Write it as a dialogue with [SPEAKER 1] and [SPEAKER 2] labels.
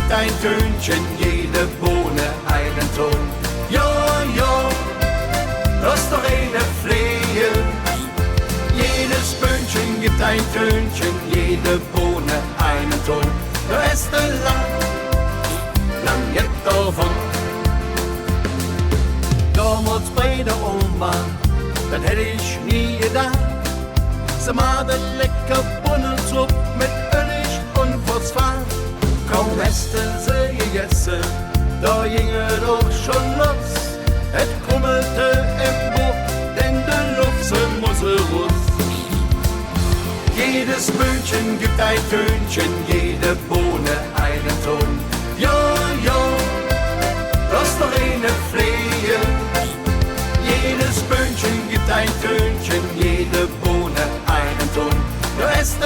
[SPEAKER 1] gibt ein Tönchen, jede Bohne einen Ton. Ja, ja, das ist doch eine Flehe. Jedes Böhnchen gibt ein Tönchen, jede Bohne einen Ton. Da ist der lang jetzt davon. Damals bei der Oma, das hätte ich nie gedacht. Sie macht lecker Bohnensuppe mit Honig und Phosphat. Kaum hätte sie gegessen, da ging es doch schon los. Es krummelte im Buch, denn der Luchse muss raus. Jedes Böhnchen gibt ein Tönchen, jede Bohne einen Ton. Ja, ja, das ist doch eine Flehe. Jedes Böhnchen gibt ein Tönchen, jede Bohne einen Ton. Du hast